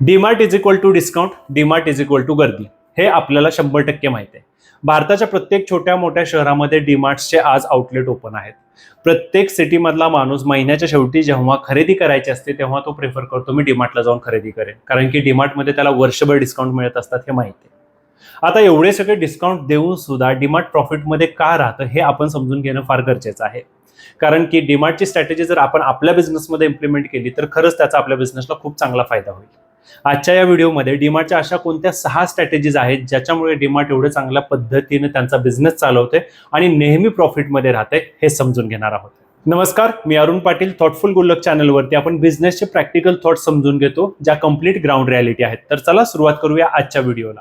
DMart is equal to discount, DMart is equal to गर्दी, हे आपल्याला 100% माहिती आहे. भारताच्या प्रत्येक छोट्या मोठ्या शहरामध्ये डीमार्ट्सचे आज आउटलेट ओपन आहेत. प्रत्येक सिटीमधला माणूस महिन्याच्या शेवटी जेव्हा खरेदी करायची असते तेव्हा तो प्रेफर करतो मी डीमार्टला जाऊन खरेदी करेन, कारण की डीमार्टमध्ये त्याला वर्षभर डिस्काउंट मिळत असतात हे माहिती आहे. आता एवढे सगळे डिस्काउंट देऊन सुद्धा डीमार्ट प्रॉफिटमध्ये का राहतं हे आपण समजून घेणं फार गरजेचं आहे. कारण की डीमार्टची स्ट्रॅटेजी जर आपण आपल्या बिझनेसमध्ये इम्प्लिमेंट केली तर खरंच त्याचा आपल्या बिझनेसला खूप चांगला फायदा होईल. आजच्या या व्हिडिओमध्ये डीमार्टच्या अशा कोणत्या 6 स्ट्रॅटेजीज आहेत ज्याच्यामुळे डीमार्ट एवढे चांगल्या पद्धतीने त्यांचा बिझनेस चालवते आणि नेहमी प्रॉफिटमध्ये राहते हे समजून घेणार आहोत. नमस्कार, मी अरुण पाटील. थॉटफुल गुल्लक चॅनलवरती आपण बिझनेसचे प्रॅक्टिकल थॉट समजून घेतो, ज्या कंप्लीट ग्राउंड रियालिटी आहेत. तर चला सुरुवात करूया आजच्या व्हिडिओला.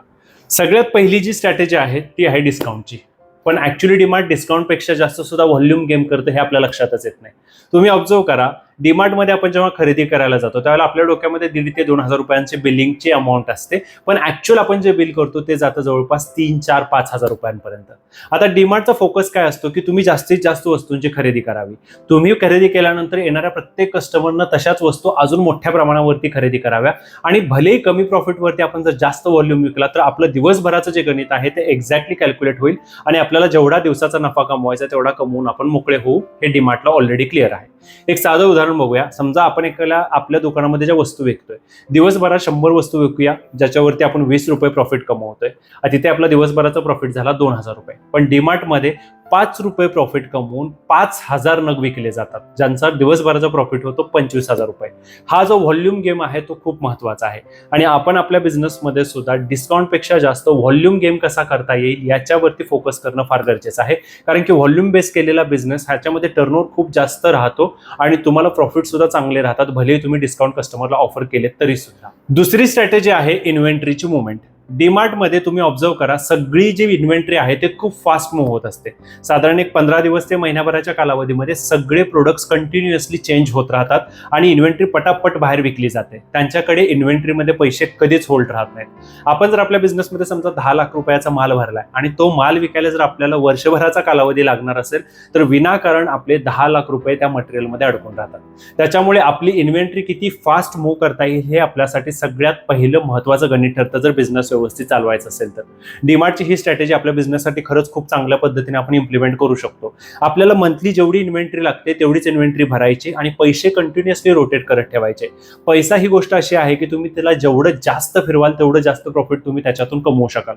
सगळ्यात पहिली जी स्ट्रॅटेजी आहे ती आहे डिस्काउंटची. पण ऍक्च्युली डीमार्ट डिस्काउंटपेक्षा जास्त सुद्धा व्हॉल्यूम गेम करतं हे आपल्या लक्षातच येत नाही. तुम्ही ऑब्झर्व करा, डीमार्टमध्ये आपण जेव्हा खरेदी करायला जातो त्यावेळेला आपल्या डोक्यामध्ये 1,500 ते 2,000 रुपयांची बिलिंगची अमाऊंट असते, पण ऍक्च्युअल आपण जे बिल करतो ते जातं जवळपास 3, 4, 5,000 रुपयांपर्यंत. आता डीमार्टचा फोकस काय असतो की तुम्ही जास्तीत जास्त वस्तूंची खरेदी करावी. तुम्ही खरेदी केल्यानंतर येणाऱ्या प्रत्येक कस्टमरनं तशाच वस्तू अजून मोठ्या प्रमाणावरती खरेदी कराव्या आणि भलेही कमी प्रॉफिटवरती आपण जर जास्त व्हॉल्यूम विकला तर आपलं दिवसभराचं जे गणित आहे ते एक्झॅक्टली कॅल्क्युलेट होईल आणि आपल्याला जेवढा दिवसाचा नफा कमवायचा तेवढा कमवून आपण मोकळे होऊ हे डीमार्टला ऑलरेडी क्लिअर आहे. एक साधं उदाहरण बघूया. समजा आपण एखाद्या आपल्या दुकानामध्ये ज्या वस्तू विकतोय, दिवसभरात 100 वस्तू विकूया ज्याच्यावरती आपण 20 रुपये प्रॉफिट कमवतोय. तिथे आपला दिवसभराचा प्रॉफिट झाला 2,000 रुपये. पण डीमार्टमध्ये 5 रुपये प्रॉफिट कमवून 5,000 नग विकले जातात, ज्यांचा दिवसभराचा प्रॉफिट होतो 25,000 रुपये. हा जो व्हॉल्यूम गेम आहे तो खूप महत्वाचा आहे आणि आपण आपल्या बिझनेसमध्ये सुद्धा डिस्काउंटपेक्षा जास्त व्हॉल्यूम गेम कसा करता येईल याच्यावरती फोकस करणं फार गरजेचं आहे. कारण की व्हॉल्यूम बेस केलेला बिझनेस ह्याच्यामध्ये टर्नओव्हर खूप जास्त राहतो आणि तुम्हाला प्रॉफिट सुद्धा चांगले राहतात, भलेही तुम्ही डिस्काउंट कस्टमरला ऑफर केले तरी सुद्धा. दुसरी स्ट्रॅटेजी आहे इन्व्हेंटरीची मुवमेंट. डीमार्टमध्ये तुम्ही ऑब्झर्व करा, सगळी जी इन्व्हेंटरी आहे ते खूप फास्ट मूव्ह होत असते. साधारण एक 15 दिवस ते महिन्याभराच्या कालावधीमध्ये सगळे प्रोडक्ट्स कंटिन्युअसली चेंज होत राहतात आणि इन्व्हेंटरी पटापट बाहेर विकली जाते. त्यांच्याकडे इन्व्हेंटरीमध्ये पैसे कधीच होल्ड राहत नाहीत. आपण जर आपल्या बिझनेसमध्ये समजा 10 लाख रुपयाचा माल भरलाय आणि तो माल विकायला जर आपल्याला वर्षभराचा कालावधी लागणार असेल तर विनाकारण आपले 10 लाख रुपये त्या मटेरियलमध्ये अडकून राहतात. त्याच्यामुळे आपली इन्व्हेंटरी किती फास्ट मूव्ह करता येईल हे आपल्यासाठी सगळ्यात पहिलं महत्वाचं गणित ठरतं जर बिझनेस व्यवस्थित चालवायचं असेल तर. डीमार्टची ही स्ट्रॅटेजी आपल्या बिझनेससाठी खरंच खूप चांगल्या पद्धतीने आपण इम्प्लिमेंट करू शकतो. आपल्याला मंथली जेवढी इन्व्हेंटरी लागते तेवढीच इन्व्हेंटरी भरायची आणि पैसे कंटिन्युअसली रोटेट करत ठेवायचे. पैसा ही गोष्ट अशी आहे की तुम्ही त्याला जेवढं जास्त फिरवाल तेवढं जास्त प्रॉफिट तुम्ही त्याच्यातून कमवू शकाल.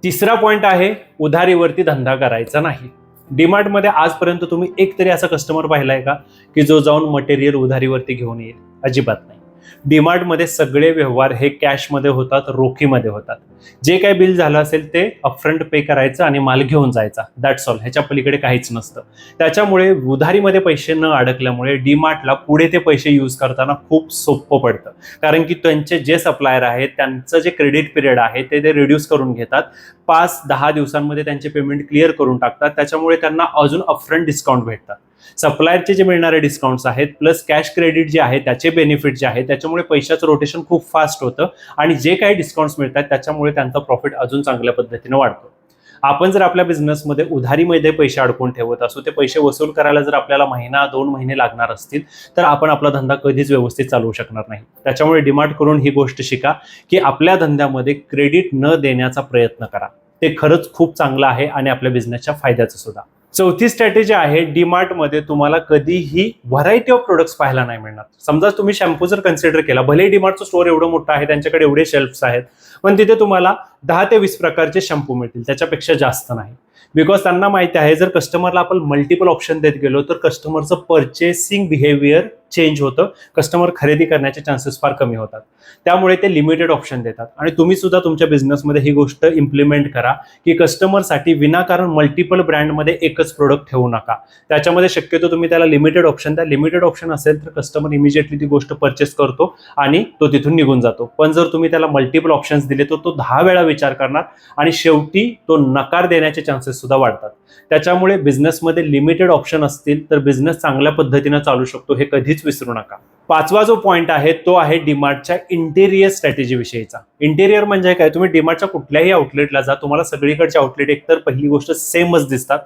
तिसरा पॉइंट आहे उधारीवरती धंदा करायचा नाही. डीमार्टमध्ये आजपर्यंत तुम्ही एक तरी असा कस्टमर पाहिलाय का की जो जाऊन मटेरियल उधारीवरती घेऊन येईल? अजिबात नाही. डीमार्टमध्ये सगळे व्यवहार हे कॅशमध्ये होतात, रोखीमध्ये होतात. जे काही बिल झालं असेल ते अपफ्रंट पे करायचं आणि माल घेऊन जायचा, दॅट्स ऑल. ह्याच्या पलीकडे काहीच नसतं. त्याच्यामुळे उधारीमध्ये पैसे न अडकल्यामुळे डीमार्टला पुढे ते पैसे यूज करताना खूप सोपं पडतं. कारण की त्यांचे जे सप्लायर आहेत त्यांचं जे क्रेडिट पिरियड आहे ते रिड्यूस करून घेतात. 5-10 दिवसांमध्ये त्यांचे पेमेंट क्लिअर करून टाकतात. त्याच्यामुळे त्यांना अजून अपफ्रंट डिस्काउंट भेटतात. सप्लायरचे जे मिळणारे डिस्काउंट्स आहेत प्लस कॅश क्रेडिट जे आहे त्याचे बेनिफिट जे आहे त्याच्यामुळे पैशाचं रोटेशन खूप फास्ट होतं आणि जे काही डिस्काउंट्स मिळतात त्याच्यामुळे त्यांचा प्रॉफिट अजून चांगल्या पद्धतीने वाढतो. आपण जर आपल्या बिझनेसमध्ये उधारीमध्ये पैसे अडकून ठेवत असू, ते पैसे वसूल करायला जर आपल्याला 1-2 महिने लागणार असतील तर आपण आपला धंदा कधीच व्यवस्थित चालवू शकणार नाही. त्याच्यामुळे डीमार्ट करून ही गोष्ट शिका की आपल्या धंद्यामध्ये क्रेडिट न देण्याचा प्रयत्न करा. ते खरंच खूप चांगलं आहे आणि आपल्या बिझनेसच्या फायद्याचं सुद्धा. चौथी स्ट्रॅटेजी आहे, डीमार्टमध्ये तुम्हाला कधीही व्हरायटी ऑफ प्रोडक्ट्स पाहायला नाही मिळणार. समजा तुम्ही शॅम्पू जर कन्सिडर केला, भलेही डीमार्टचं स्टोअर एवढं मोठं आहे, त्यांच्याकडे एवढे शेल्फ्स आहेत, पण तिथे तुम्हाला 10 ते 20 प्रकारचे शॅम्पू मिळतील, त्याच्यापेक्षा जास्त नाही. बिकॉज त्यांना माहिती आहे जर कस्टमरला आपण मल्टिपल ऑप्शन देत गेलो तर कस्टमरचं पर्चेसिंग बिहेवियर चेंज होतं, कस्टमर खरेदी करण्याचे चान्सेस फार कमी होतात. त्यामुळे ते लिमिटेड ऑप्शन देतात आणि तुम्ही सुद्धा तुमच्या बिझनेसमध्ये ही गोष्ट इम्प्लिमेंट करा की कस्टमरसाठी विनाकारण मल्टिपल ब्रँडमध्ये एकच प्रोडक्ट ठेवू नका. त्याच्यामध्ये शक्यतो तुम्ही त्याला लिमिटेड ऑप्शन द्या. लिमिटेड ऑप्शन असेल तर कस्टमर इमिजिएटली ती गोष्ट परचेस करतो आणि तो तिथून निघून जातो. पण जर तुम्ही त्याला मल्टिपल ऑप्शन्स दिले तर तो 10 वेळा विचार करणार आणि शेवटी तो नकार देण्याचे चान्सेस सुद्धा वाढतात. त्याच्यामुळे बिझनेसमध्ये लिमिटेड ऑप्शन असतील तर बिझनेस चांगल्या पद्धतीने चालू शकतो, हे कधीच विसरू नका. 5वा जो पॉइंट आहे तो आहे डीमार्टच्या इंटेरियर स्ट्रॅटेजी विषयीचा. इंटेरियर म्हणजे काय? तुम्ही डीमार्टच्या कुठल्याही आउटलेटला जा, तुम्हाला सगळीकडचे आउटलेट एकतर पहिली गोष्ट सेमच दिसतात.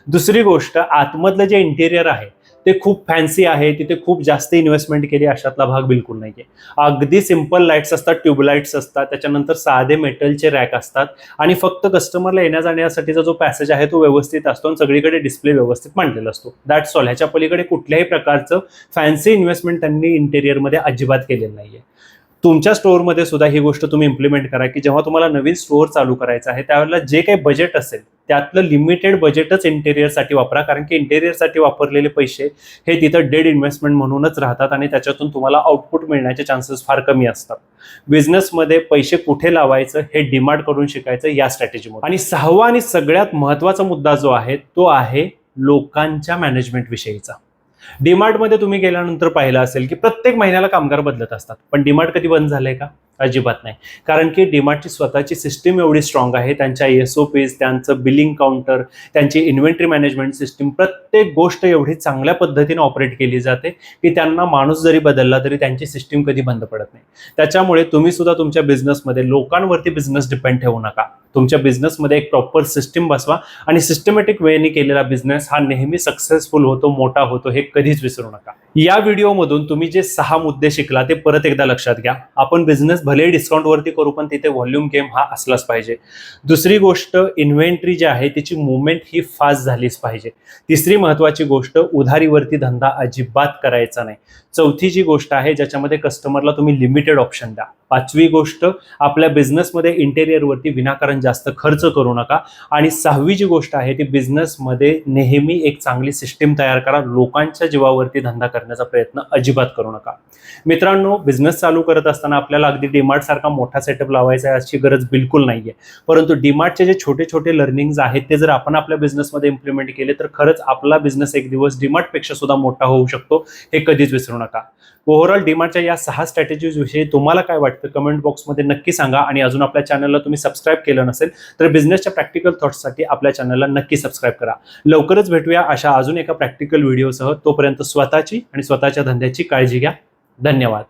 दुसरी गोष्ट आतमधलं जे इंटेरियर आहे ते खूप फॅन्सी आहे, तिथे खूप जास्त इन्व्हेस्टमेंट केली अशातला भाग बिलकुल नाहीये. अगदी सिंपल लाईट्स असतात, ट्यूबलाईट्स असतात, त्याच्यानंतर साधे मेटलचे रॅक असतात आणि फक्त कस्टमरला येण्या जाण्यासाठीचा जो पॅसेज आहे तो व्यवस्थित असतो आणि सगळीकडे डिस्प्ले व्यवस्थित मांडलेला असतो. That's all. ह्याच्या पलीकडे कुठल्याही प्रकारचं फॅन्सी इन्व्हेस्टमेंट त्यांनी इंटेरियरमध्ये अजिबात केलेलं नाहीये. तुमच्या स्टोअरमध्ये सुद्धा ही गोष्ट तुम्ही इम्प्लिमेंट करा की जेव्हा तुम्हाला नवीन स्टोअर चालू करायचं आहे त्यावेळेला जे काही बजेट असेल त्यातलं लिमिटेड बजेटच इंटेरियरसाठी वापरा, कारण की इंटेरियरसाठी वापरलेले पैसे हे तिथं डेड इन्व्हेस्टमेंट म्हणूनच राहतात आणि त्याच्यातून तुम्हाला आउटपुट मिळण्याचे चान्सेस फार कमी असतात. बिझनेसमध्ये पैसे कुठे लावायचं हे डिमांड करून शिकायचं या स्ट्रॅटेजीमध्ये. आणि सहावा आणि सगळ्यात महत्त्वाचा मुद्दा जो आहे तो आहे लोकांच्या मॅनेजमेंट विषयीचा. डीमार्टमध्ये तुम्ही गेल्यानंतर पाहिलं असेल की प्रत्येक महिन्याला कामगार बदलत असतात, पण डीमार्ट कधी बंद झालंय का? अजिबात नाही. कारण की डीमार्टची स्वतःची सिस्टीम एवढी स्ट्रॉंग आहे, त्यांच्या SOPs, त्यांचं बिलिंग काउंटर, त्यांची इन्व्हेंटरी मॅनेजमेंट सिस्टीम, प्रत्येक गोष्ट एवढी चांगल्या पद्धतीने ऑपरेट केली जाते की त्यांना माणूस जरी बदलला तरी त्यांची सिस्टीम कधी बंद पडत नाही. त्याच्यामुळे तुम्ही सुद्धा तुमच्या बिझनेसमध्ये लोकांवरती बिझनेस डिपेंड ठेवू नका. तुमच्या बिझनेसमध्ये एक प्रॉपर सिस्टीम बसवा आणि सिस्टमॅटिक वेने केलेला बिझनेस हा नेहमी सक्सेसफुल होतो, मोठा होतो, हे कधीच विसरू नका. या व्हिडिओमधून तुम्ही जे 6 मुद्दे शिकला ते परत एकदा लक्षात घ्या. आपण बिझनेस भले डिस्काउंट वरती करू पण तिथे व्हॉल्यूम गेम हा असलाच पाहिजे. दुसरी गोष्ट, इन्व्हेंटरी जी आहे तिची मुवमेंट ही फास्ट झालीच पाहिजे. तिसरी महत्वाची गोष्ट, उधारीवरती धंदा अजिबात करायचा नाही. चौथी जी गोष्ट आहे ज्याच्यामध्ये कस्टमरला तुम्ही लिमिटेड ऑप्शन द्या. पाचवी गोष्ट, आपल्या बिझनेसमध्ये इंटेरियरवरती विनाकारण जास्त खर्च करू नका. आणि सहावी जी गोष्ट आहे ती बिझनेसमध्ये नेहमी एक चांगली सिस्टीम तयार करा. लोकांच्या जीवावरती धंदा करण्याचा प्रयत्न अजिबात करू नका. मित्रांनो, बिझनेस चालू करत असताना आपल्याला अगदी डीमार्ट सारखा मोठा सेटअप लावायचा आहे अशी गरज बिलकुल नाहीये. परंतु डीमार्टचे जे छोटे छोटे लर्निंग्स आहेत ते जर आपण आपल्या बिझनेसमध्ये इम्प्लिमेंट केले तर खरंच आपला बिझनेस एक दिवस डीमार्टपेक्षा सुद्धा मोठा होऊ शकतो, हे कधीच विसरू नका. ओव्हरऑल डीमार्टच्या या 6 स्ट्रॅटेजीज विषयी तुम्हाला काय वाटतं कमेंट बॉक्समध्ये नक्की सांगा. आणि अजून आपल्या चॅनलला तुम्ही सबस्क्राईब केलं नसेल तर बिझनेसच्या प्रॅक्टिकल थॉट्ससाठी आपल्या चॅनलला नक्की सबस्क्राईब करा. लवकरच भेटूया अशा अजून एका प्रॅक्टिकल व्हिडिओसह. तोपर्यंत स्वतःची आणि स्वतःच्या धंद्याची काळजी घ्या. धन्यवाद.